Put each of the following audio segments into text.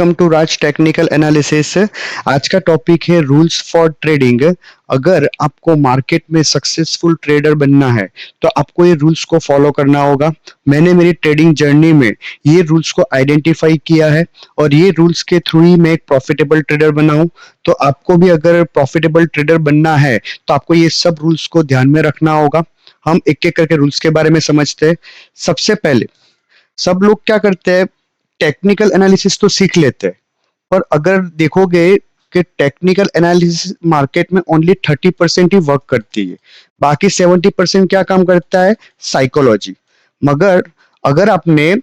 Welcome to Raj technical analysis. आज का topic है रूल्स फॉर ट्रेडिंग। अगर आपको मार्केट में सक्सेसफुल ट्रेडर बनना है तो आपको ये रूल्स को फॉलो करना होगा। मैंने मेरी ट्रेडिंग जर्नी में ये रूल्स को आइडेंटिफाई किया है और ये रूल्स के थ्रू ही मैं एक प्रॉफिटेबल ट्रेडर बना हूं। तो आपको भी अगर प्रॉफिटेबल ट्रेडर बनना है तो आपको ये सब रूल्स को ध्यान में रखना होगा। हम एक एक करके रूल्स के बारे में समझते हैं। सबसे पहले सब लोग क्या करते हैं, टेक्निकल एनालिसिस तो सीख लेते हैं, पर अगर देखोगे कि टेक्निकल एनालिसिस मार्केट में ओनली 30% ही वर्क करती है, बाकी 70% क्या काम करता है, साइकोलॉजी। मगर अगर आपने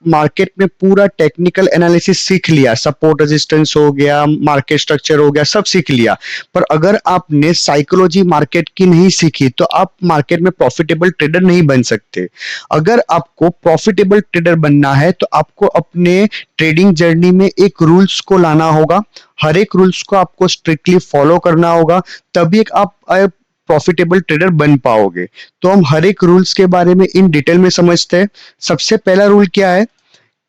मार्केट में पूरा टेक्निकल एनालिसिस सीख लिया, सपोर्ट रेजिस्टेंस हो गया, मार्केट स्ट्रक्चर हो गया, सब सीख लिया, पर अगर आपने साइकोलॉजी मार्केट की नहीं सीखी तो आप मार्केट में प्रॉफिटेबल ट्रेडर नहीं बन सकते। अगर आपको प्रॉफिटेबल ट्रेडर बनना है तो आपको अपने ट्रेडिंग जर्नी में एक रूल्स को लाना होगा। हर एक रूल्स को आपको स्ट्रिक्टली फॉलो करना होगा, तभी एक आप प्रॉफिटेबल ट्रेडर बन पाओगे। तो हम हर एक रूल्स के बारे में इन डिटेल में समझते हैं। सबसे पहला रूल क्या है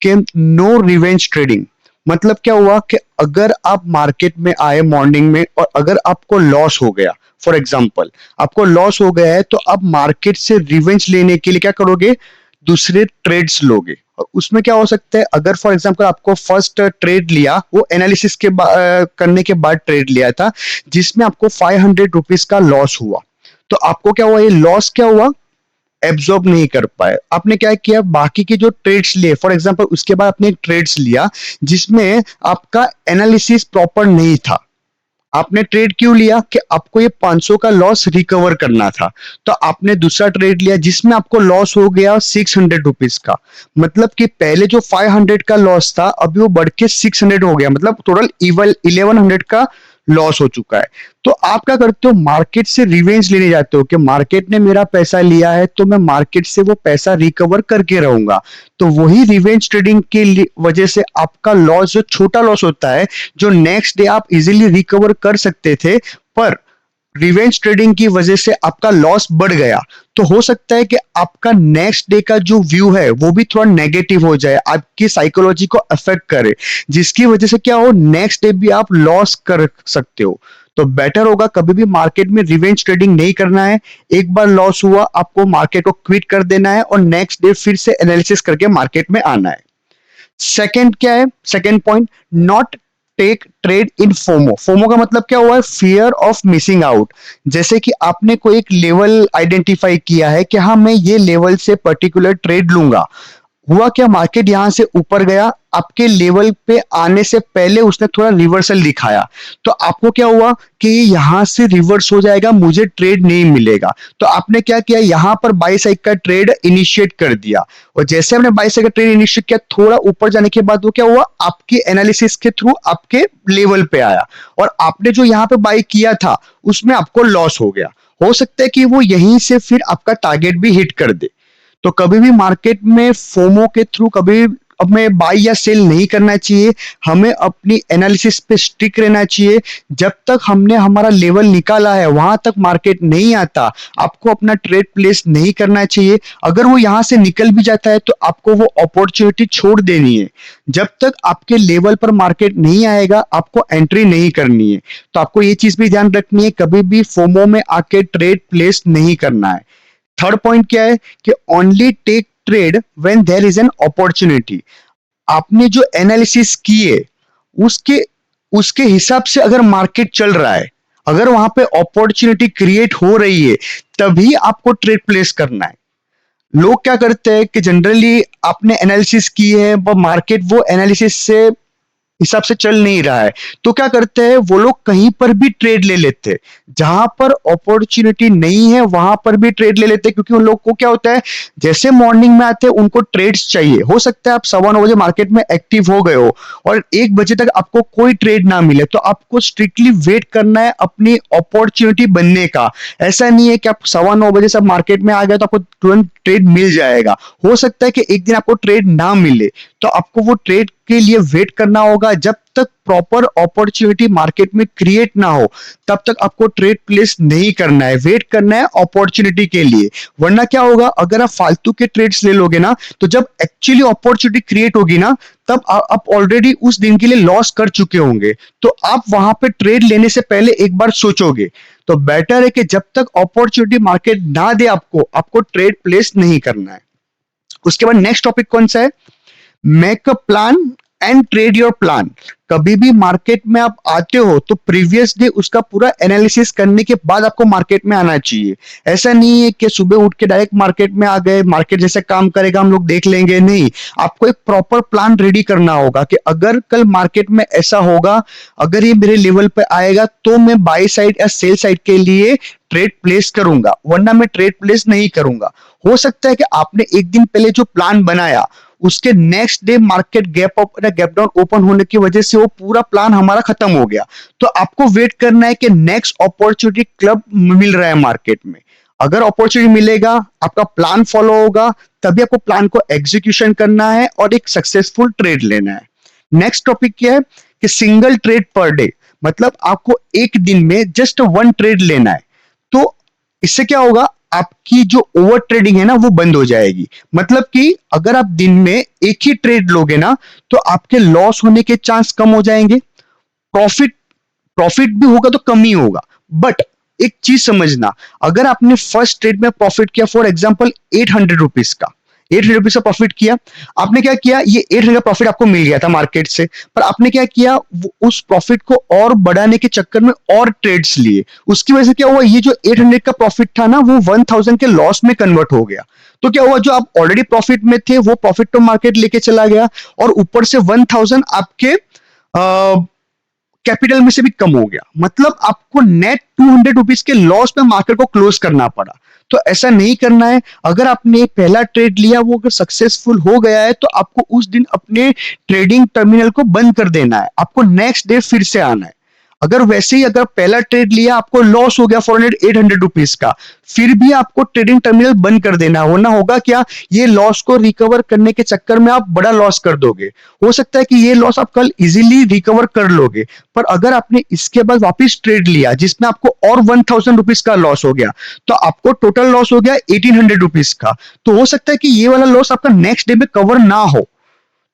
कि नो रिवेंज ट्रेडिंग। मतलब क्या हुआ कि अगर आप मार्केट में आए मॉर्निंग में और अगर आपको लॉस हो गया, फॉर एग्जांपल आपको लॉस हो गया है, तो आप मार्केट से रिवेंज लेने के लिए क्या करोगे, दूसरे ट्रेड्स लोगे। और उसमें क्या हो सकता है, अगर फॉर एग्जांपल आपको फर्स्ट ट्रेड लिया, वो एनालिसिस के करने के बाद ट्रेड लिया था जिसमें आपको 500 रुपीज का लॉस हुआ, तो आपको क्या हुआ, ये लॉस क्या हुआ, एब्जॉर्ब नहीं कर पाए। आपने क्या किया, बाकी के जो ट्रेड्स लिए, फॉर एग्जांपल उसके बाद आपने एक ट्रेड्स लिया जिसमें आपका एनालिसिस प्रॉपर नहीं था। आपने ट्रेड क्यों लिया कि आपको ये 500 का लॉस रिकवर करना था, तो आपने दूसरा ट्रेड लिया जिसमें आपको लॉस हो गया 600 रुपीज का। मतलब कि पहले जो 500 का लॉस था अभी वो बढ़ के 600 हो गया, मतलब टोटल 1100 का लॉस हो चुका है। तो आप क्या करते हो, मार्केट से रिवेंज लेने जाते हो कि मार्केट ने मेरा पैसा लिया है तो मैं मार्केट से वो पैसा रिकवर करके रहूंगा। तो वही रिवेंज ट्रेडिंग के वजह से आपका लॉस, जो छोटा लॉस होता है, जो नेक्स्ट डे आप इजीली रिकवर कर सकते थे, पर रिवेंज ट्रेडिंग की वजह से आपका लॉस बढ़ गया, तो हो सकता है कि आपका नेक्स्ट डे का जो व्यू है वो भी थोड़ा नेगेटिव हो जाए, आपकी साइकोलॉजी को अफेक्ट करे, जिसकी वजह से क्या हो, नेक्स्ट डे भी आप लॉस कर सकते हो। तो बेटर होगा कभी भी मार्केट में रिवेंज ट्रेडिंग नहीं करना है। एक बार लॉस हुआ आपको मार्केट को क्विट कर देना है और नेक्स्ट डे फिर से एनालिसिस करके मार्केट में आना है। सेकंड क्या है, second point, not take trade in FOMO. FOMO का मतलब क्या हुआ है, फियर ऑफ मिसिंग आउट। जैसे कि आपने कोई एक लेवल आइडेंटिफाई किया है कि हाँ मैं ये लेवल से पर्टिकुलर ट्रेड लूंगा, हुआ क्या, मार्केट यहां से ऊपर गया, आपके लेवल पे आने से पहले उसने थोड़ा रिवर्सल दिखाया, तो आपको क्या हुआ कि यहां से रिवर्स हो जाएगा, मुझे ट्रेड नहीं मिलेगा। तो आपने क्या किया, यहां पर बाई साइड का ट्रेड इनिशिएट कर दिया, और जैसे हमने बाई साइड का ट्रेड इनिशिएट किया, थोड़ा ऊपर जाने के बाद वो क्या हुआ, आपके एनालिसिस के थ्रू आपके लेवल पे आया, और आपने जो यहाँ पे बाई किया था उसमें आपको लॉस हो गया। हो सकता है कि वो यहीं से फिर आपका टारगेट भी हिट कर दे। तो कभी भी मार्केट में फोमो के थ्रू कभी हमें बाई या सेल नहीं करना चाहिए। हमें अपनी एनालिसिस पे स्टिक रहना चाहिए। जब तक हमने हमारा लेवल निकाला है वहां तक मार्केट नहीं आता, आपको अपना ट्रेड प्लेस नहीं करना चाहिए। अगर वो यहां से निकल भी जाता है तो आपको वो अपॉर्चुनिटी छोड़ देनी है। जब तक आपके लेवल पर मार्केट नहीं आएगा आपको एंट्री नहीं करनी है। तो आपको ये चीज भी ध्यान रखनी है, कभी भी फोमो में आके ट्रेड प्लेस नहीं करना है। थर्ड पॉइंट क्या है कि only take trade when there is an opportunity. आपने जो एनालिसिस किए उसके उसके हिसाब से अगर मार्केट चल रहा है, अगर वहां पे अपॉर्चुनिटी क्रिएट हो रही है, तभी आपको ट्रेड प्लेस करना है। लोग क्या करते हैं कि जनरली आपने एनालिसिस की है पर मार्केट वो एनालिसिस से हिसाब से चल नहीं रहा है, तो क्या करते हैं वो लोग, कहीं पर भी ट्रेड ले लेते हैं, जहां पर अपॉर्चुनिटी नहीं है वहां पर भी ट्रेड ले लेते हैं। क्योंकि उन लोग को क्या होता है, जैसे मॉर्निंग में आते हैं उनको ट्रेड्स चाहिए। हो सकता है आप 9:15 बजे मार्केट में एक्टिव हो गए हो और 1 बजे तक आपको कोई ट्रेड ना मिले, तो आपको स्ट्रिक्टली वेट करना है अपनी अपॉर्चुनिटी बनने का। ऐसा नहीं है कि आप 9:15 बजे सब मार्केट में आ गए तो आपको तुरंत ट्रेड मिल जाएगा। हो सकता है कि एक दिन आपको ट्रेड ना मिले, तो आपको वो ट्रेड के लिए वेट करना होगा। जब तक प्रॉपर अपॉर्चुनिटी मार्केट में क्रिएट ना हो तब तक आपको ट्रेड प्लेस नहीं करना है, वेट करना है अपॉर्चुनिटी के लिए। वरना क्या होगा, अगर आप फालतू के ट्रेड्स ले लोगे ना, तो जब एक्चुअली अपॉर्चुनिटी क्रिएट होगी ना, तब आप ऑलरेडी उस दिन के लिए लॉस कर चुके होंगे। तो आप वहां पे ट्रेड लेने से पहले एक बार सोचोगे। तो बेटर है कि जब तक अपॉर्चुनिटी मार्केट ना दे आपको ट्रेड प्लेस नहीं करना है। उसके बाद नेक्स्ट टॉपिक कौन सा है, make a plan and trade your plan. कभी भी मार्केट में आप आते हो तो प्रीवियस डे उसका पूरा एनालिसिस करने के बाद आपको मार्केट में आना चाहिए। ऐसा नहीं है कि सुबह उठ के डायरेक्ट मार्केट में आ गए, मार्केट जैसे काम करेगा हम लोग देख लेंगे, नहीं। आपको एक प्रॉपर प्लान रेडी करना होगा कि अगर कल मार्केट में ऐसा होगा, अगर ये मेरे लेवल पे आएगा तो मैं बाय साइड या सेल साइड के लिए ट्रेड प्लेस करूंगा, वरना मैं ट्रेड प्लेस नहीं करूंगा। हो सकता है कि आपने एक दिन पहले जो प्लान बनाया उसके next day market gap up या गैप डाउन ओपन होने की वजह से वो पूरा प्लान हमारा खत्म हो गया। तो आपको वेट करना है कि नेक्स्ट अपॉर्चुनिटी कब मिल रहा है मार्केट में। अगर अपॉर्चुनिटी मिलेगा, आपका प्लान फॉलो होगा, तभी आपको प्लान को एग्जीक्यूशन करना है और एक सक्सेसफुल ट्रेड लेना है। नेक्स्ट टॉपिक क्या है कि सिंगल ट्रेड पर डे, मतलब आपको एक दिन में जस्ट वन ट्रेड लेना है। तो इससे क्या होगा, आपकी जो ओवर ट्रेडिंग है ना वो बंद हो जाएगी। मतलब कि अगर आप दिन में एक ही ट्रेड लोगे ना, तो आपके लॉस होने के चांस कम हो जाएंगे, प्रॉफिट प्रॉफिट भी होगा तो कम ही होगा। बट एक चीज समझना, अगर आपने फर्स्ट ट्रेड में प्रॉफिट किया, फॉर एग्जांपल 800 रुपीज का, 800 रुपीज का प्रॉफिट किया, आपने क्या किया, ये 800 प्रॉफिट आपको मिल गया था मार्केट से, पर आपने क्या किया, उस प्रॉफिट को और बढ़ाने के चक्कर में और ट्रेड्स लिए। उसकी वजह से क्या हुआ, ये जो 800 का प्रॉफिट था ना वो 1000 के लॉस में कन्वर्ट हो गया। तो क्या हुआ, जो आप ऑलरेडी प्रॉफिट में थे वो प्रॉफिट तो मार्केट लेके चला गया, और ऊपर से 1000 आपके कैपिटल में से भी कम हो गया। मतलब आपको नेट 200 रुपीज के लॉस में मार्केट को क्लोज करना पड़ा। तो ऐसा नहीं करना है। अगर आपने पहला ट्रेड लिया, वो अगर सक्सेसफुल हो गया है, तो आपको उस दिन अपने ट्रेडिंग टर्मिनल को बंद कर देना है, आपको नेक्स्ट डे फिर से आना है। अगर वैसे ही अगर पहला ट्रेड लिया, आपको लॉस हो गया 800 रुपीज का, फिर भी आपको ट्रेडिंग टर्मिनल बंद कर देना है, वरना होगा क्या, ये लॉस को रिकवर करने के चक्कर में आप बड़ा लॉस कर दोगे। हो सकता है कि ये लॉस आप कल इजीली रिकवर कर लोगे, पर अगर आपने इसके बाद वापस ट्रेड लिया जिसमें आपको और 1000 रुपीज का लॉस हो गया, तो आपको टोटल लॉस हो गया 1800 रुपीज का। तो हो सकता है कि ये वाला लॉस आपका नेक्स्ट डे में कवर ना हो,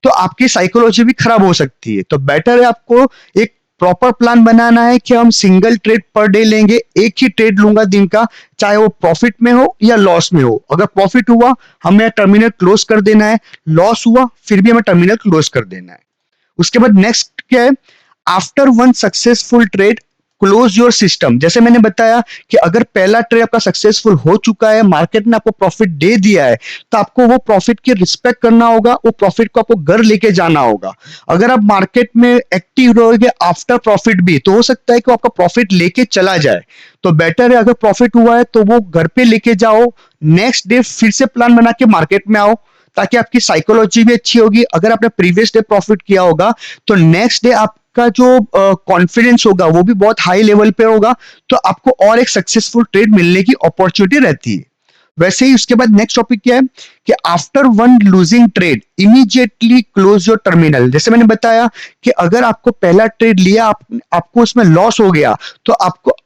तो आपकी साइकोलॉजी भी खराब हो सकती है। तो बेटर है आपको एक प्रॉपर प्लान बनाना है कि हम सिंगल ट्रेड पर डे लेंगे, एक ही ट्रेड लूंगा दिन का, चाहे वो प्रॉफिट में हो या लॉस में हो। अगर प्रॉफिट हुआ हमें टर्मिनल क्लोज कर देना है, लॉस हुआ फिर भी हमें टर्मिनल क्लोज कर देना है। उसके बाद नेक्स्ट क्या है, after one successful trade close your system. जैसे मैंने बताया कि अगर पहला ट्रेड आपका सक्सेसफुल हो चुका है, मार्केट ने आपको प्रॉफिट दे दिया है, तो आपको वो प्रॉफिट की रिस्पेक्ट करना होगा, वो प्रॉफिट को आपको घर लेके जाना होगा। अगर आप मार्केट में एक्टिव रहोगे आफ्टर प्रॉफिट भी, तो हो सकता है कि आपका प्रॉफिट लेके चला जाए। तो बेटर है अगर प्रॉफिट हुआ है तो वो घर पे लेके जाओ, नेक्स्ट डे फिर से प्लान बना के मार्केट में आओ, ताकि आपकी साइकोलॉजी भी अच्छी होगी। अगर आपने प्रीवियस डे प्रॉफिट किया होगा तो नेक्स्ट डे आपका जो कॉन्फिडेंस होगा वो भी बहुत हाई लेवल पे होगा, तो आपको और एक सक्सेसफुल ट्रेड मिलने की अपॉर्चुनिटी रहती है। वैसे ही उसके बाद नेक्स्ट टॉपिक क्या है कि after one losing trade immediately close your terminal. जैसे मैंने बताया कि अगर आपको पहला ट्रेड लिया, आपको उसमें लॉस हो गया, तो आपको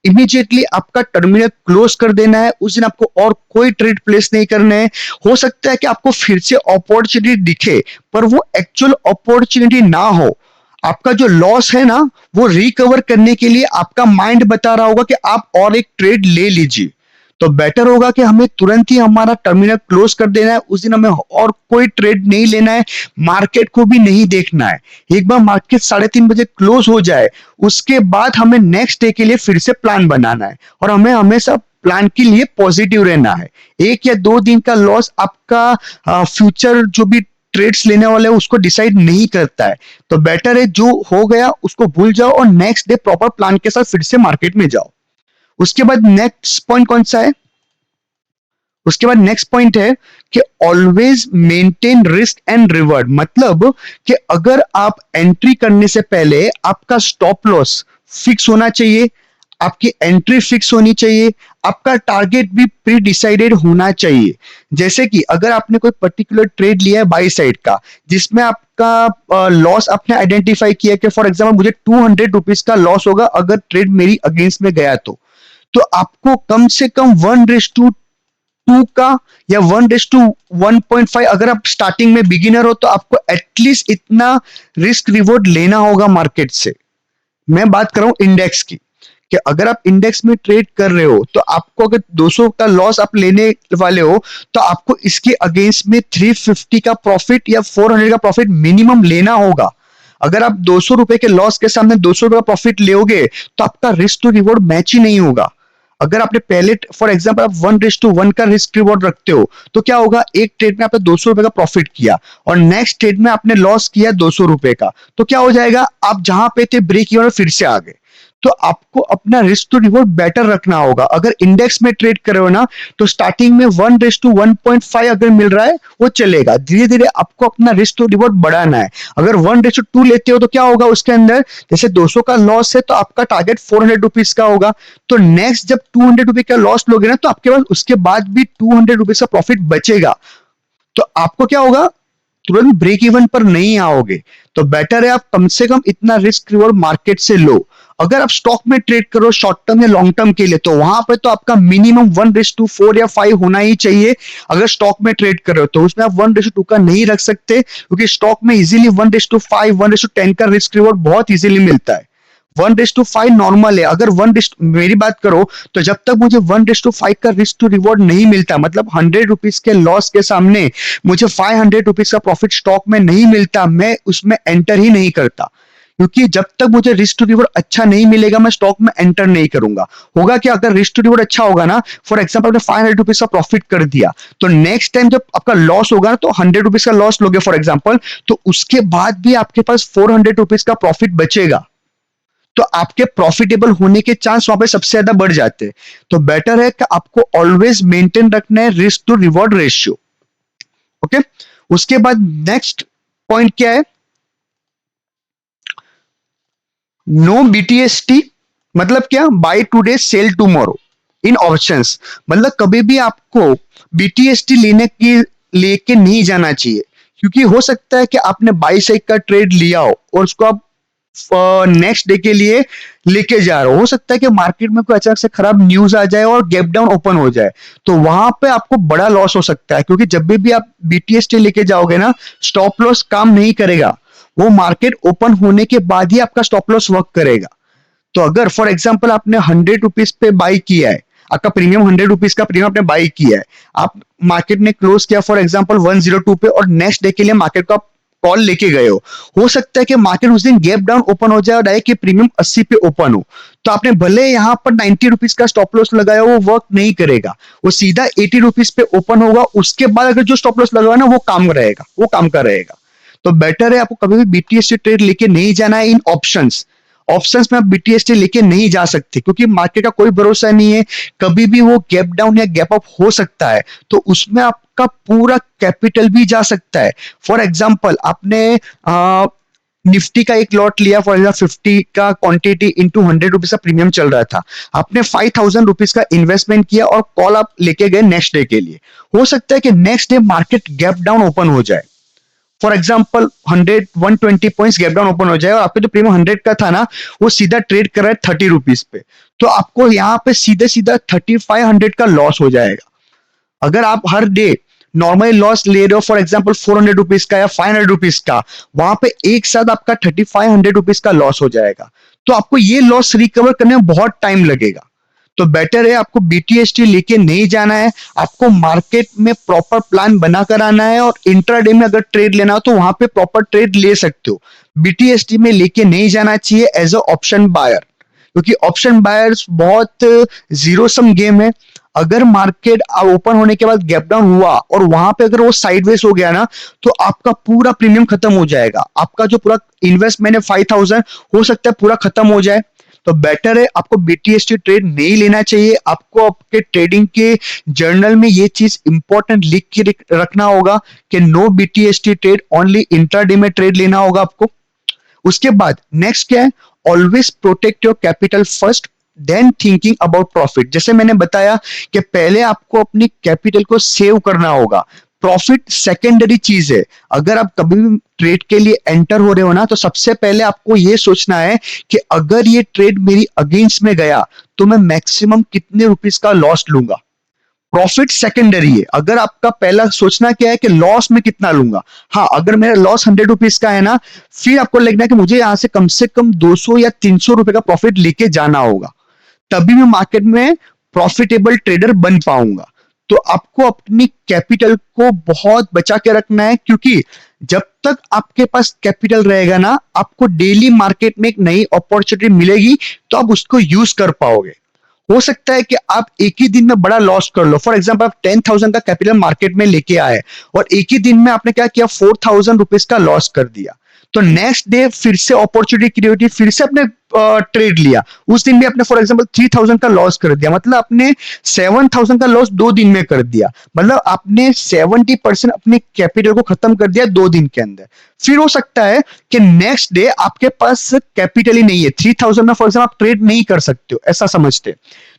इमीडिएटली आपका टर्मिनल क्लोज कर देना है। उस दिन आपको और कोई ट्रेड प्लेस नहीं करना है। हो सकता है कि आपको फिर से अपॉर्चुनिटी दिखे, पर वो एक्चुअल अपॉर्चुनिटी ना हो। आपका जो लॉस है ना, वो रिकवर करने के लिए आपका माइंड बता रहा होगा कि आप और एक ट्रेड ले लीजिए। तो बेटर होगा कि हमें तुरंत ही हमारा टर्मिनल क्लोज कर देना है। उस दिन हमें और कोई ट्रेड नहीं लेना है, मार्केट को भी नहीं देखना है। एक बार मार्केट 3:30 बजे क्लोज हो जाए, उसके बाद हमें नेक्स्ट डे के लिए फिर से प्लान बनाना है, और हमें हमेशा प्लान के लिए पॉजिटिव रहना है। 1 या 2 दिन का लॉस आपका फ्यूचर जो भी ट्रेड्स लेने वाले हैं उसको डिसाइड नहीं करता है। तो बेटर है जो हो गया उसको भूल जाओ और नेक्स्ट डे प्रॉपर प्लान के साथ फिर से मार्केट में जाओ। उसके बाद नेक्स्ट पॉइंट कौन सा है, उसके बाद नेक्स्ट पॉइंट है कि always maintain risk and reward. मतलब कि अगर आप एंट्री करने से पहले आपका स्टॉप लॉस फिक्स होना चाहिए, आपकी एंट्री फिक्स होनी चाहिए, आपका टारगेट भी प्री डिसाइडेड होना चाहिए। जैसे कि अगर आपने कोई पर्टिकुलर ट्रेड लिया है बाई साइड का, जिसमें आपका लॉस आपने आइडेंटिफाई किया कि फॉर एग्जाम्पल मुझे 200 रुपीज का लॉस होगा अगर ट्रेड मेरी अगेंस्ट में गया तो आपको कम से कम 1:2 का या 1:1.5, अगर आप स्टार्टिंग में बिगिनर हो तो आपको एटलीस्ट इतना रिस्क रिवॉर्ड लेना होगा मार्केट से। मैं बात कर रहा हूं इंडेक्स की, कि अगर आप इंडेक्स में ट्रेड कर रहे हो तो आपको अगर 200 का लॉस आप लेने वाले हो तो आपको इसके अगेंस्ट में 350 का प्रॉफिट या 400 का प्रॉफिट मिनिमम लेना होगा। अगर आप 200 रुपए के लॉस के सामने 200 रुपए का प्रॉफिट लोगे तो आपका रिस्क टू रिवॉर्ड मैच ही नहीं होगा। अगर आपने पहले फॉर एग्जांपल आप 1:1 का रिस्क रिवॉर्ड रखते हो तो क्या होगा, एक ट्रेड में आपने 200 रुपए का प्रॉफिट किया और नेक्स्ट ट्रेड में आपने लॉस किया 200 रुपए का, तो क्या हो जाएगा, आप जहां पे थे ब्रेक इवन फिर से आ गए। तो आपको अपना रिस्क टू रिवॉर्ड बेटर रखना होगा। अगर इंडेक्स में ट्रेड कर रहे हो ना तो स्टार्टिंग में 1:1.5 अगर मिल रहा है वो चलेगा, धीरे धीरे आपको अपना रिस्क टू रिवॉर्ड बढ़ाना है। अगर 1:2 लेते हो तो क्या होगा उसके अंदर, जैसे 200 का लॉस है तो आपका टारगेट 400 रुपीज का होगा, तो नेक्स्ट जब 200 रुपीज का लॉस लोगे ना तो आपके पास उसके बाद भी 200 रुपीज का प्रॉफिट बचेगा। तो आपको क्या होगा, तुरंत ब्रेक इवन पर नहीं आओगे। तो बेटर है आप कम से कम इतना रिस्क रिवॉर्ड मार्केट से लो। अगर आप स्टॉक में ट्रेड करो शॉर्ट टर्म या लॉन्ग टर्म के लिए तो वहां पे तो आपका मिनिमम 1:4 या 5 होना ही चाहिए। अगर स्टॉक में ट्रेड कर रहे हो तो उसमें आप 1:2 का नहीं रख सकते, क्योंकि स्टॉक में इजीली 1:5 1:10 का रिस्क रिवॉर्ड बहुत इजीली मिलता है। 1:5 नॉर्मल है। अगर मेरी बात करो तो जब तक मुझे 1:5 का रिस्क टू रिवॉर्ड नहीं मिलता, मतलब 100 रुपीज के लॉस के सामने मुझे 500 रुपीज का प्रॉफिट स्टॉक में नहीं मिलता, मैं उसमें एंटर ही नहीं करता। क्योंकि जब तक मुझे रिस्क टू रिवॉर्ड अच्छा नहीं मिलेगा मैं स्टॉक में एंटर नहीं करूंगा। होगा कि अगर रिस्क टू रिवॉर्ड अच्छा होगा ना, फॉर एग्जाम्पल आपने 500 रुपीज का प्रॉफिट कर दिया, तो नेक्स्ट टाइम जब आपका लॉस होगा ना तो 100 रुपीज का लॉस लोगे फॉर एग्जाम्पल, तो उसके बाद भी आपके पास 400 रुपीज का प्रॉफिट बचेगा। तो आपके प्रॉफिटेबल होने के चांस वहां पे सबसे ज्यादा बढ़ जाते हैं। तो बेटर है कि आपको ऑलवेज मेंटेन रखना है risk to reward ratio. Okay, उसके बाद नेक्स्ट पॉइंट क्या है, नो बीटीएसटी। मतलब क्या, buy today sell tomorrow in options. मतलब कभी भी आपको बीटीएसटी लेके नहीं जाना चाहिए, क्योंकि हो सकता है कि आपने बाई साइड का ट्रेड लिया हो और उसको आप नेक्स्ट डे के लिए लेके जा रहे हो सकता है कि मार्केट में कोई अचानक से खराब न्यूज आ जाए और गैप डाउन ओपन हो जाए, तो वहां पे आपको बड़ा लॉस हो सकता है। क्योंकि जब भी आप बीटीएसटी लेके जाओगे ना, स्टॉप लॉस काम नहीं करेगा, वो मार्केट ओपन होने के बाद ही आपका स्टॉप लॉस वर्क करेगा। तो अगर फॉर एग्जाम्पल आपने 100 रुपीज पे बाई किया है, आपका प्रीमियम 100 रुपीज का प्रीमियम आपने बाई किया है, आप मार्केट ने क्लोज किया फॉर एग्जाम्पल 102 पे और नेक्स्ट डे के लिए मार्केट को आप कॉल लेके गए हो सकता है कि मार्केट उस दिन गैप डाउन ओपन हो जाए और डायरेक्ट प्रीमियम 80 पे ओपन हो, तो आपने भले यहाँ पर 90 रुपीज का स्टॉप लॉस लगाया वो वर्क नहीं करेगा, वो सीधा 80 रुपीज पे ओपन होगा। उसके बाद अगर जो स्टॉप लॉस लगाया ना वो काम रहेगा, वो काम का रहेगा। तो बेटर है आपको कभी भी बीटीएसटी ट्रेड लेके नहीं जाना है इन ऑप्शंस। ऑप्शंस में आप बीटीएसटी लेके नहीं जा सकते, क्योंकि मार्केट का कोई भरोसा नहीं है, कभी भी वो गैप डाउन या गैप अप हो सकता है, तो उसमें आपका पूरा कैपिटल भी जा सकता है। फॉर एग्जाम्पल आपने निफ्टी का एक लॉट लिया, फॉर एग्जाम्पल 50 का क्वांटिटी इंटू 100 रुपीज का प्रीमियम चल रहा था, आपने 5000 रुपीज का इन्वेस्टमेंट किया और कॉल आप लेके गए नेक्स्ट डे के लिए। हो सकता है कि next day market gap down open हो जाए, for example 100 120 points gap down open हो जाए और आपके जो प्रीमियम 100 का था ना वो सीधा ट्रेड कर रहा है 30 रुपीज पे, तो आपको यहाँ पे सीधे सीधा 3500 का लॉस हो जाएगा। अगर आप हर डे नॉर्मली लॉस ले रहे हो फॉर एग्जाम्पल 400 रुपीज का या 500 रुपीज का, वहां पे एक साथ आपका 3500 रुपीज का लॉस हो जाएगा, तो आपको ये लॉस रिकवर करने में बहुत टाइम लगेगा। तो बेटर है आपको बीटीएसटी लेके नहीं जाना है, आपको मार्केट में प्रॉपर प्लान बनाकर आना है और इंट्राडे में अगर ट्रेड लेना हो तो वहां पे प्रॉपर ट्रेड ले सकते हो। बीटीएसटी में लेके नहीं जाना चाहिए एज अ ऑप्शन बायर, क्योंकि ऑप्शन बायर्स बहुत जीरो सम गेम है। अगर मार्केट ओपन होने के बाद गैप डाउन हुआ और वहां पे अगर वो साइडवेज हो गया ना तो आपका पूरा प्रीमियम खत्म हो जाएगा, आपका जो पूरा इन्वेस्टमेंट है 5000 हो सकता है पूरा खत्म हो जाए। तो बेटर है आपको बीटीएसटी ट्रेड नहीं लेना चाहिए, आपको आपके ट्रेडिंग के जर्नल में ये चीज इंपॉर्टेंट लिख के रखना होगा कि no BTST trade, only intraday में ट्रेड लेना होगा आपको। उसके बाद नेक्स्ट क्या है, always protect your capital first, then thinking about profit. जैसे मैंने बताया कि पहले आपको अपनी कैपिटल को सेव करना होगा, प्रॉफिट सेकेंडरी चीज है। अगर आप कभी भी ट्रेड के लिए एंटर हो रहे हो ना, तो सबसे पहले आपको यह सोचना है कि अगर ये ट्रेड मेरी अगेंस्ट में गया तो मैं मैक्सिमम कितने रुपीस का लॉस लूंगा। प्रॉफिट सेकेंडरी है। अगर आपका पहला सोचना क्या है कि लॉस में कितना लूंगा, हाँ अगर मेरा लॉस 100 रुपीज का है ना, फिर आपको लगना है कि मुझे यहां से कम 200 या 300 रुपए का प्रॉफिट लेके जाना होगा, तभी मैं मार्केट में प्रॉफिटेबल ट्रेडर बन पाऊंगा। तो आपको अपनी कैपिटल को बहुत बचा के रखना है, क्योंकि जब तक आपके पास कैपिटल रहेगा ना, आपको डेली मार्केट में एक नई अपॉर्चुनिटी मिलेगी तो आप उसको यूज कर पाओगे। हो सकता है कि आप एक ही दिन में बड़ा लॉस कर लो। फॉर एग्जाम्पल आप 10,000 का कैपिटल मार्केट में लेके आए और एक ही दिन में आपने क्या किया, 4,000 रुपीज का लॉस कर दिया। तो नेक्स्ट डे फिर से अपॉर्चुनिटी क्रिएट हुई, फिर से आपने ट्रेड लिया, उस दिन भी आपने फॉर एग्जाम्पल 3,000 का लॉस कर दिया, मतलब आपने 7,000 का लॉस 2 दिन में कर दिया। मतलब आपने 70% अपने कैपिटल को खत्म कर दिया 2 दिन के अंदर। फिर हो सकता है कि नेक्स्ट डे आपके पास कैपिटल ही नहीं है, 3,000 में फॉर एग्जाम्पल आप ट्रेड नहीं कर सकते हो, ऐसा समझते।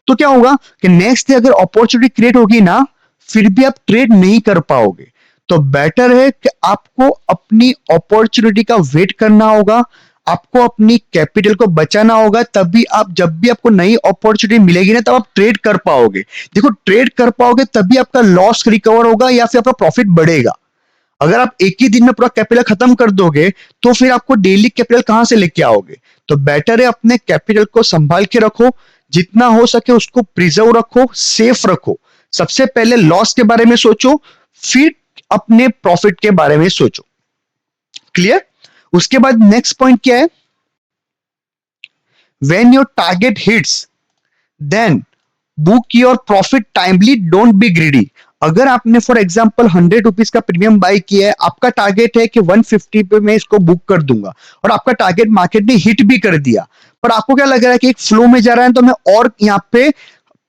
तो क्या होगा कि नेक्स्ट डे अगर अपॉर्चुनिटी क्रिएट होगी ना, फिर भी आप ट्रेड नहीं कर पाओगे। तो बेटर है कि आपको अपनी अपॉर्चुनिटी का वेट करना होगा, आपको अपनी कैपिटल को बचाना होगा, तभी आप जब भी आपको नई अपॉर्चुनिटी मिलेगी ना, तब आप ट्रेड कर पाओगे। देखो ट्रेड कर पाओगे तभी आपका लॉस रिकवर होगा या फिर आपका प्रॉफिट बढ़ेगा। अगर आप एक ही दिन में पूरा कैपिटल खत्म कर दोगे तो फिर आपको डेली कैपिटल कहां से लेके आओगे। तो बेटर है अपने कैपिटल को संभाल के रखो, जितना हो सके उसको प्रिजर्व रखो, सेफ रखो। सबसे पहले लॉस के बारे में सोचो, फिर अपने प्रॉफिट के बारे में सोचो। क्लियर। उसके बाद नेक्स्ट पॉइंट क्या है, when your target hits then book your profit timely, don't be greedy. अगर आपने फॉर एग्जांपल 100 रुपीज का प्रीमियम बाय किया है, आपका टारगेट है कि 150 पे मैं इसको बुक कर दूंगा, और आपका टारगेट मार्केट ने हिट भी कर दिया, पर आपको क्या लग रहा है कि एक फ्लो में जा रहा है तो मैं और यहाँ पे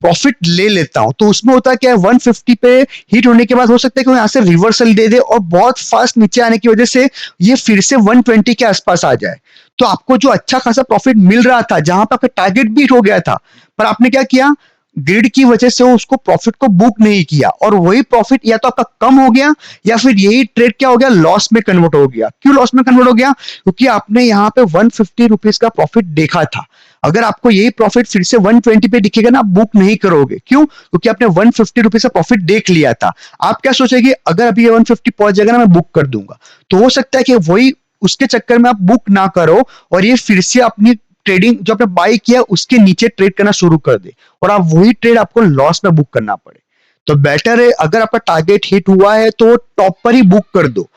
प्रॉफिट ले लेता हूं। तो उसमें होता क्या है, 150 पे हिट होने के बाद हो सकता है कि वो यहां से रिवर्सल दे दे और बहुत फास्ट नीचे आने की वजह से ये फिर से 120 के आसपास आ जाए। तो आपको जो अच्छा खासा प्रॉफिट मिल रहा था, जहां पर आपका टारगेट भी हिट हो गया था, पर आपने क्या किया, ग्रिड की वजह से उसको प्रॉफिट को बुक नहीं किया, और वही प्रॉफिट या तो आपका कम हो गया या फिर यही ट्रेड क्या हो गया, लॉस में कन्वर्ट हो गया। क्यों लॉस में कन्वर्ट हो गया, क्योंकि आपने यहाँ पे 150 रुपीज का प्रॉफिट देखा था। अगर आपको यही प्रॉफिट फिर से 120 पे दिखेगा ना, आप बुक नहीं करोगे। क्यों, क्योंकि आपने 150 रुपीज का प्रॉफिट देख लिया था। आप क्या सोचेंगे, अगर अभी ये 150 पहुंच जाएगा ना, मैं बुक कर दूंगा। तो हो सकता है कि वही उसके चक्कर में आप बुक ना करो और ये फिर से अपनी ट्रेडिंग जो आपने बाय किया उसके नीचे ट्रेड करना शुरू कर दे, और आप वही ट्रेड आपको लॉस में बुक करना पड़े। तो बेटर है अगर आपका टारगेट हिट हुआ है तो टॉप पर ही बुक कर दो,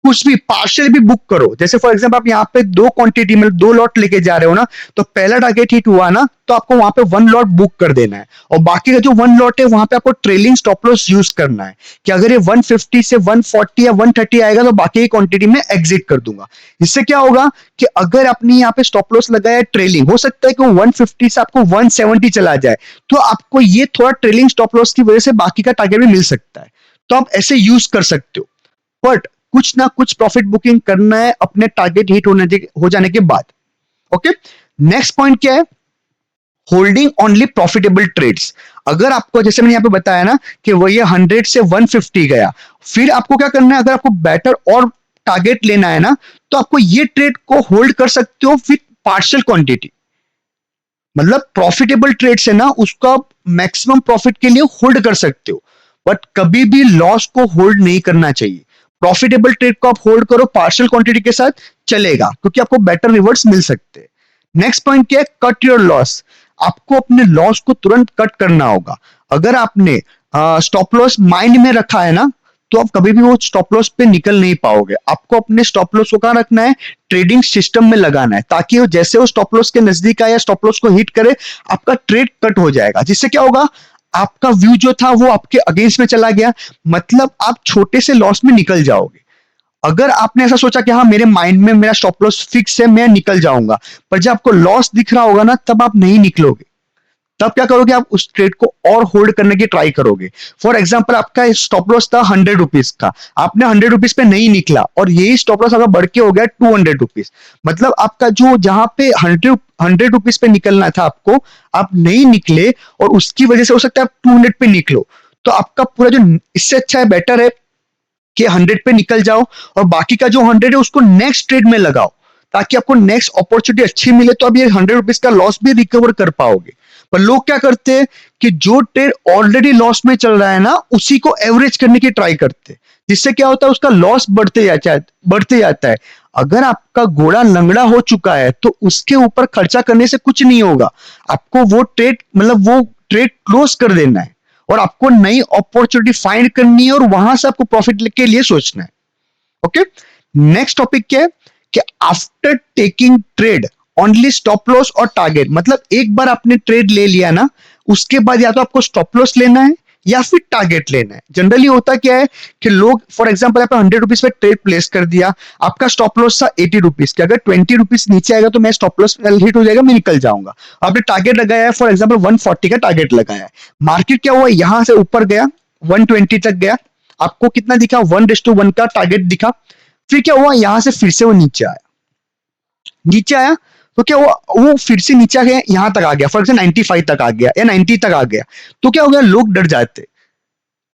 कुछ भी पार्शियल भी बुक करो। जैसे फॉर एग्जांपल आप यहाँ पे दो क्वांटिटी में 2 लॉट लेके जा रहे हो ना, तो पहला टारगेट हिट हुआ ना, तो आपको वहां पे 1 लॉट बुक कर देना है, और बाकी का जो 1 लॉट है वहां पे आपको ट्रेलिंग स्टॉप लॉस यूज करना है कि अगर ये 150 से 140 या 130 आएगा तो बाकी की क्वांटिटी में एग्जिट कर दूंगा। इससे क्या होगा कि अगर आपने यहाँ पे स्टॉप लॉस लगाया है ट्रेलिंग, हो सकता है कि 150 से आपको 170 चला जाए, तो आपको ये थोड़ा ट्रेलिंग स्टॉप लॉस की वजह से बाकी का टारगेट भी मिल सकता है। तो आप ऐसे यूज कर सकते हो, बट कुछ ना कुछ प्रॉफिट बुकिंग करना है अपने टारगेट हिट हो जाने के बाद। ओके। नेक्स्ट पॉइंट क्या है, होल्डिंग ओनली प्रॉफिटेबल ट्रेड्स। अगर आपको जैसे मैंने यहाँ पे बताया ना कि वो ये 100 से 150 गया, फिर आपको क्या करना है, अगर आपको बेटर और टारगेट लेना है ना, तो आपको ये ट्रेड को होल्ड कर सकते हो विथ पार्शियल क्वांटिटी। मतलब प्रॉफिटेबल ट्रेड से ना उसका मैक्सिमम प्रॉफिट के लिए होल्ड कर सकते हो, बट कभी भी लॉस को होल्ड नहीं करना चाहिए। प्रॉफिटेबल ट्रेड को आप होल्ड करो पार्शियल क्वांटिटी के साथ, चलेगा, क्योंकि आपको बेटर रिवर्स मिल सकते हैं। नेक्स्ट पॉइंट क्या है, कट योर लॉस। आपको अपने लॉस को तुरंत कट करना होगा। अगर आपने स्टॉप लॉस माइंड में रखा है ना, तो आप कभी भी वो स्टॉप लॉस पे निकल नहीं पाओगे। आपको अपने स्टॉप लॉस को कहां रखना है, ट्रेडिंग सिस्टम में लगाना है, ताकि वो जैसे वो स्टॉप लॉस के नजदीक आए या स्टॉप लॉस को हिट करे, आपका ट्रेड कट हो जाएगा। जिससे क्या होगा, आपका व्यू जो था वो आपके अगेंस्ट में चला गया, मतलब आप छोटे से लॉस में निकल जाओगे। अगर आपने ऐसा सोचा कि हाँ मेरे माइंड में मेरा स्टॉप लॉस फिक्स है, मैं निकल जाऊंगा, पर जब आपको लॉस दिख रहा होगा ना, तब आप नहीं निकलोगे, तब क्या करोगे, आप उस ट्रेड को और होल्ड करने की ट्राई करोगे। फॉर एग्जाम्पल आपका स्टॉप लॉस था 100 रुपीज का, आपने 100 रुपीज पे नहीं निकला और यही स्टॉप लॉस अगर बढ़ के हो गया 200 रुपीज, मतलब आपका जो जहां पे 100 रुपीज पे निकलना था आपको, आप नहीं निकले और उसकी वजह से हो सकता है आप 200 पे निकलो। तो आपका पूरा जो, इससे अच्छा है, बेटर है कि 100 पे निकल जाओ और बाकी का जो 100 है उसको नेक्स्ट ट्रेड में लगाओ, ताकि आपको नेक्स्ट अपॉर्चुनिटी अच्छी मिले, तो आप ये 100 रुपीज का लॉस भी रिकवर कर पाओगे। पर लोग क्या करते हैं कि जो ट्रेड ऑलरेडी लॉस में चल रहा है ना, उसी को एवरेज करने की ट्राई करते हैं, जिससे क्या होता है, उसका लॉस बढ़ते जाता है। अगर आपका घोड़ा लंगड़ा हो चुका है तो उसके ऊपर खर्चा करने से कुछ नहीं होगा, आपको वो ट्रेड, मतलब वो ट्रेड क्लोज कर देना है और आपको नई अपॉर्चुनिटी फाइंड करनी है और वहां से आपको प्रॉफिट के लिए सोचना है। ओके, नेक्स्ट टॉपिक क्या है कि after taking trade only stop loss और टारगेट, मतलब एक बार आपने ट्रेड ले लिया ना, उसके बाद या तो आपको स्टॉप लॉस लेना है या फिर टारगेट लेना है। जनरली होता क्या है कि लोग, फॉर एग्जांपल आपने 100 रुपीज पे ट्रेड प्लेस कर दिया, आपका स्टॉप लॉस था 80 रुपीज के, अगर 20 रुपीज नीचे आएगा तो मैं स्टॉप लॉस हिट हो जाएगा, मैं निकल जाऊंगा। आपने टारगेट लगाया है, फॉर एग्जाम्पल 140 का टारगेट लगाया है, मार्केट क्या हुआ, यहां से ऊपर गया 120 तक गया, आपको कितना दिखा, 1:1 का टारगेट दिखा। फिर क्या हुआ, यहां से फिर से वो नीचे आया तो क्या हुआ, वो फिर से नीचे आ गया, यहां तक आ गया, फॉर एग्जाम्पल 95 तक आ गया या 90 तक आ गया। तो क्या हो गया, लोग डर जाते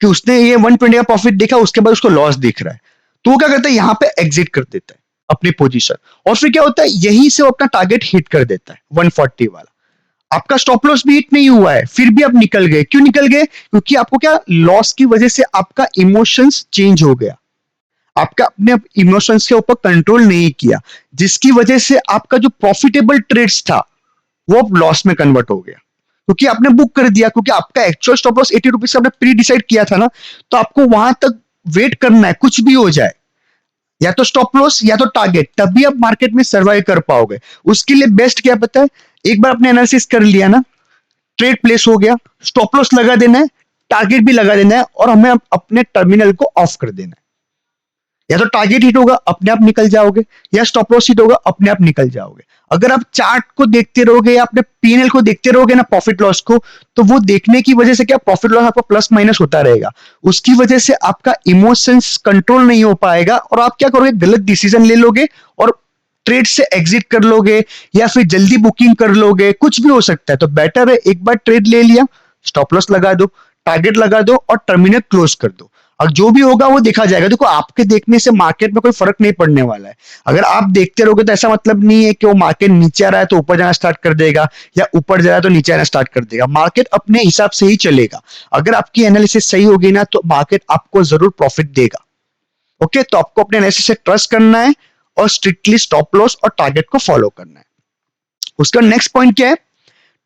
कि उसने ये 120 का प्रॉफिट देखा, उसके बाद उसको लॉस दिख रहा है, तो वो क्या करता है, यहां पे एग्जिट कर देता है अपनी पोजीशन, और फिर क्या होता है, यहीं से वो अपना टारगेट हिट कर देता है 140 वाला। आपका स्टॉप लॉस भी हिट नहीं हुआ है, फिर भी आप निकल गए। क्यों निकल गए, क्योंकि आपको क्या, लॉस की वजह से आपका इमोशंस चेंज हो गया, आपका अपने इमोशंस के ऊपर कंट्रोल नहीं किया, जिसकी वजह से आपका जो प्रॉफिटेबल ट्रेड्स था वो अब लॉस में कन्वर्ट हो गया, क्योंकि आपने बुक कर दिया, क्योंकि आपका एक्चुअल स्टॉप लॉस 80 रुपीज आपने प्री डिसाइड किया था ना, तो आपको वहां तक वेट करना है, कुछ भी हो जाए, या तो स्टॉप लॉस या तो टारगेट, तभी आप मार्केट में सर्वाइव कर पाओगे। उसके लिए बेस्ट क्या पता है, एक बार आपने एनालिसिस कर लिया ना, ट्रेड प्लेस हो गया, स्टॉप लॉस लगा देना है, टारगेट भी लगा देना है, और हमें अपने टर्मिनल को ऑफ कर देना है। या तो टारगेट हिट होगा, अपने आप निकल जाओगे, या स्टॉप लॉस हिट होगा, अपने आप निकल जाओगे। अगर आप चार्ट को देखते रहोगे या अपने पीएनएल को देखते रहोगे ना, प्रॉफिट लॉस को, तो वो देखने की वजह से क्या, प्रॉफिट लॉस आपका प्लस माइनस होता रहेगा, उसकी वजह से आपका इमोशंस कंट्रोल नहीं हो पाएगा, और आप क्या करोगे, गलत डिसीजन ले लोगे और ट्रेड से एग्जिट कर लोगे, या फिर जल्दी बुकिंग कर लोगे, कुछ भी हो सकता है। तो बेटर है, एक बार ट्रेड ले लिया, स्टॉप लॉस लगा दो, टारगेट लगा दो और टर्मिनल क्लोज कर दो, और जो भी होगा वो देखा जाएगा। देखो, आपके देखने से मार्केट में कोई फर्क नहीं पड़ने वाला है। अगर आप देखते रहोगे तो ऐसा मतलब नहीं है कि वो मार्केट नीचे आ रहा है तो ऊपर जाना स्टार्ट कर देगा, या ऊपर जा रहा है तो नीचे आना स्टार्ट कर देगा। मार्केट अपने हिसाब से ही चलेगा। अगर आपकी एनालिसिस सही होगी ना, तो मार्केट आपको जरूर प्रॉफिट देगा। ओके, तो आपको अपने एनालिसिस से ट्रस्ट करना है और स्ट्रिक्टली स्टॉप लॉस और टारगेट को फॉलो करना है। उसका नेक्स्ट पॉइंट क्या है,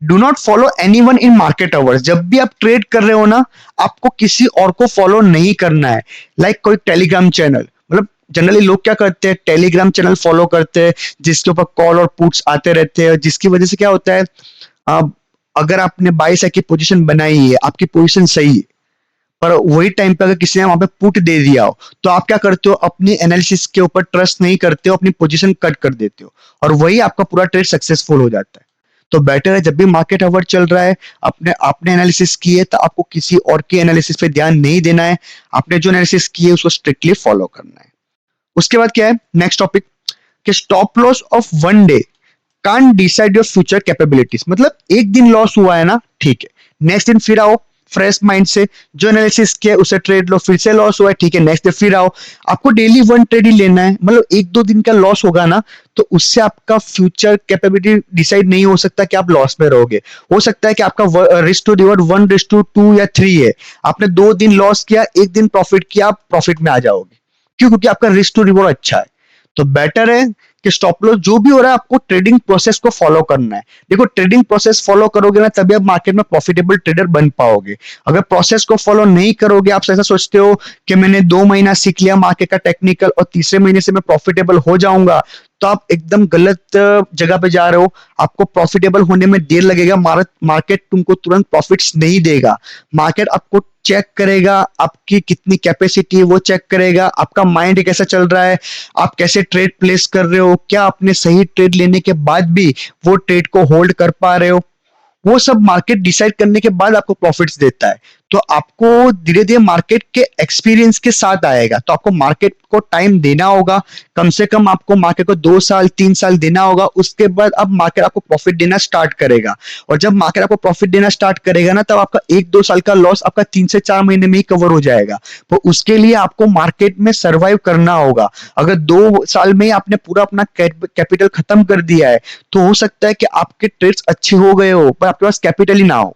do not follow anyone in market hours. जब भी आप ट्रेड कर रहे हो ना, आपको किसी और को फॉलो नहीं करना है। लाइक कोई टेलीग्राम चैनल, मतलब जनरली लोग क्या करते हैं, टेलीग्राम चैनल फॉलो करते हैं जिसके ऊपर कॉल और पुट्स आते रहते हैं, जिसकी वजह से क्या होता है, अगर आपने 22 की पोजीशन बनाई है, आपकी पोजीशन सही है, पर वही टाइम पे अगर किसी ने वहां पे पुट दे दिया हो, तो आप क्या करते हो, अपनी एनालिसिस के ऊपर ट्रस्ट नहीं करते हो, अपनी पोजीशन कट कर देते हो, और वही आपका पूरा ट्रेड सक्सेसफुल हो जाता है। तो बेटर है, जब भी मार्केट अवर चल रहा है, अपने आपने एनालिसिस की है, तो आपको किसी और की एनालिसिस पे ध्यान नहीं देना है। आपने जो एनालिसिस की है उसको स्ट्रिक्टली फॉलो करना है। उसके बाद क्या है, नेक्स्ट टॉपिक, कि stop loss of one day can't decide your future capabilities. मतलब एक दिन लॉस हुआ है ना, ठीक है, नेक्स्ट दिन फिर आओ फ्रेश माइंड से, जो एनालिसिस किया उसे ट्रेड लो, फिर से लॉस हुआ है, ठीक है, नेक्स्ट डे फिर आओ। आपको डेली वन ट्रेड ही लेना है। मतलब एक दो दिन का लॉस होगा ना, तो उससे आपका फ्यूचर कैपेबिलिटी डिसाइड नहीं हो सकता कि आप लॉस में रहोगे। हो सकता है कि आपका रिस्क टू रिवॉर्ड 1:2 या 3 है, आपने 2 दिन लॉस किया, एक दिन प्रॉफिट किया, आप प्रॉफिट में आ जाओगे। क्यों? क्योंकि आपका रिस्क टू रिवॉर्ड अच्छा है। तो बेटर है कि स्टॉप लॉस जो भी हो रहा है, आपको ट्रेडिंग प्रोसेस को फॉलो करना है। देखो, ट्रेडिंग प्रोसेस फॉलो करोगे ना, तभी आप मार्केट में प्रॉफिटेबल ट्रेडर बन पाओगे। अगर प्रोसेस को फॉलो नहीं करोगे, आप ऐसा सोचते हो कि मैंने 2 महीना सीख लिया मार्केट का टेक्निकल और तीसरे महीने से मैं प्रॉफिटेबल हो जाऊंगा, तो आप एकदम गलत जगह पे जा रहे हो। आपको प्रॉफिटेबल होने में देर लगेगा, मार्केट तुमको तुरंत प्रॉफिट्स नहीं देगा। मार्केट आपको चेक करेगा, आपकी कितनी कैपेसिटी है वो चेक करेगा, आपका माइंड कैसा चल रहा है, आप कैसे ट्रेड प्लेस कर रहे हो, क्या आपने सही ट्रेड लेने के बाद भी वो ट्रेड को होल्ड कर पा रहे हो। वो सब मार्केट डिसाइड करने के बाद आपको प्रॉफिट्स देता है। तो आपको धीरे धीरे मार्केट के एक्सपीरियंस के साथ आएगा, तो आपको मार्केट को टाइम देना होगा। कम से कम आपको मार्केट को 2 साल 3 साल देना होगा, उसके बाद अब मार्केट आपको प्रॉफिट देना स्टार्ट करेगा। और जब मार्केट आपको प्रॉफिट देना स्टार्ट करेगा ना, तब आपका 1-2 साल का लॉस आपका 3 से 4 महीने में ही कवर हो जाएगा। तो उसके लिए आपको मार्केट में सर्वाइव करना होगा। अगर 2 साल में ही आपने पूरा अपना कैपिटल खत्म कर दिया है, तो हो सकता है कि आपके ट्रेड्स अच्छे हो गए हो पर आपके पास कैपिटल ही ना हो।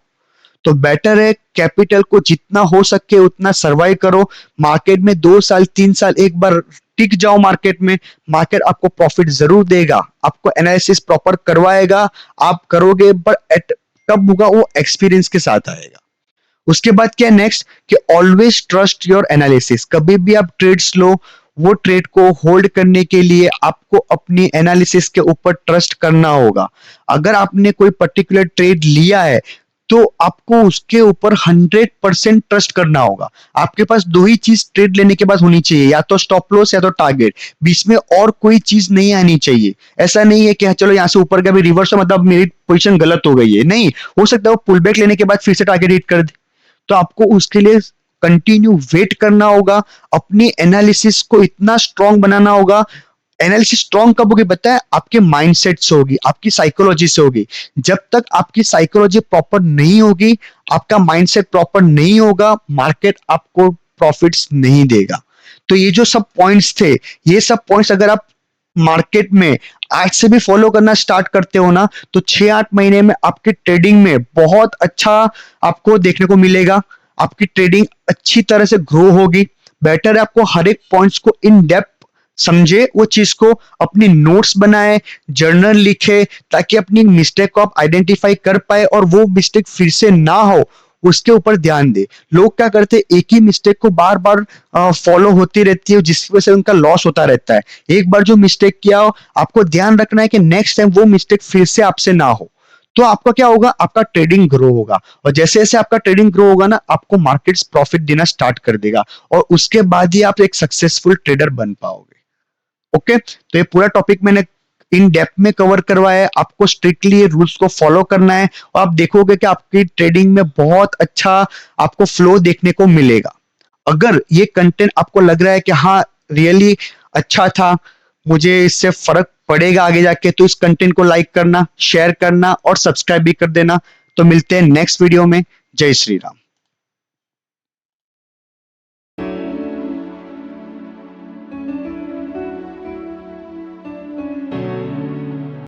तो बेटर है कैपिटल को जितना हो सके उतना सर्वाइव करो मार्केट में। 2 साल 3 साल एक बार टिक जाओ मार्केट में, मार्केट आपको प्रॉफिट जरूर देगा, आपको एनालिसिस प्रॉपर करवाएगा, आप करोगे, पर एट कब होगा वो एक्सपीरियंस के साथ आएगा। उसके बाद क्या नेक्स्ट कि ऑलवेज ट्रस्ट योर एनालिसिस। कभी भी आप ट्रेड्स लो, वो ट्रेड को होल्ड करने के लिए आपको अपनी एनालिसिस के ऊपर ट्रस्ट करना होगा। अगर आपने कोई पर्टिकुलर ट्रेड लिया है तो आपको उसके ऊपर 100% ट्रस्ट करना होगा। आपके पास दो ही चीज ट्रेड लेने के बाद होनी चाहिए, या तो स्टॉप लॉस या तो टारगेट, बीच में और कोई चीज नहीं आनी चाहिए। ऐसा नहीं है कि चलो यहाँ से ऊपर का भी रिवर्स हो, मतलब मेरी पोजीशन गलत हो गई है, नहीं, हो सकता है वो पुल बैक लेने के बाद फिर से टारगेट हिट कर दे। तो आपको उसके लिए कंटिन्यू वेट करना होगा, अपनी एनालिसिस को इतना स्ट्रांग बनाना होगा। एनालिसिस स्ट्रांग कब होगी पता है? आपके माइंडसेट से होगी, आपकी साइकोलॉजी से होगी। जब तक आपकी साइकोलॉजी प्रॉपर नहीं होगी, आपका माइंडसेट प्रॉपर नहीं होगा, मार्केट आपको प्रॉफिट्स नहीं देगा। तो ये जो सब पॉइंट्स थे, ये सब पॉइंट्स अगर आप मार्केट में आज से भी फॉलो करना स्टार्ट करते हो ना, तो 6-8 महीने में आपकी ट्रेडिंग में बहुत अच्छा आपको देखने को मिलेगा। आपकी ट्रेडिंग अच्छी तरह से ग्रो होगी। बेटर है आपको हर एक पॉइंट्स को इन डेप्थ समझे, वो चीज को अपनी नोट्स बनाए, जर्नल लिखे, ताकि अपनी मिस्टेक को आप आइडेंटिफाई कर पाए और वो मिस्टेक फिर से ना हो, उसके ऊपर ध्यान दे। लोग क्या करते हैं, एक ही मिस्टेक को बार बार फॉलो होती रहती है, जिसकी वजह से उनका लॉस होता रहता है। एक बार जो मिस्टेक किया हो, आपको ध्यान रखना है कि नेक्स्ट टाइम वो मिस्टेक फिर से आपसे ना हो। तो आपका क्या होगा, आपका ट्रेडिंग ग्रो होगा, और जैसे जैसे आपका ट्रेडिंग ग्रो होगा ना, आपको मार्केट्स प्रॉफिट देना स्टार्ट कर देगा, और उसके बाद ही आप एक सक्सेसफुल ट्रेडर बन पाओगे। ओके, तो ये पूरा टॉपिक मैंने इन डेप्थ में कवर करवाया है। आपको स्ट्रिक्टली रूल्स को फॉलो करना है, और आप देखोगे कि आपकी ट्रेडिंग में बहुत अच्छा आपको फ्लो देखने को मिलेगा। अगर ये कंटेंट आपको लग रहा है कि हाँ रियली अच्छा था, मुझे इससे फर्क पड़ेगा आगे जाके, तो इस कंटेंट को लाइक करना, शेयर करना और सब्सक्राइब भी कर देना। तो मिलते हैं नेक्स्ट वीडियो में। जय श्री राम।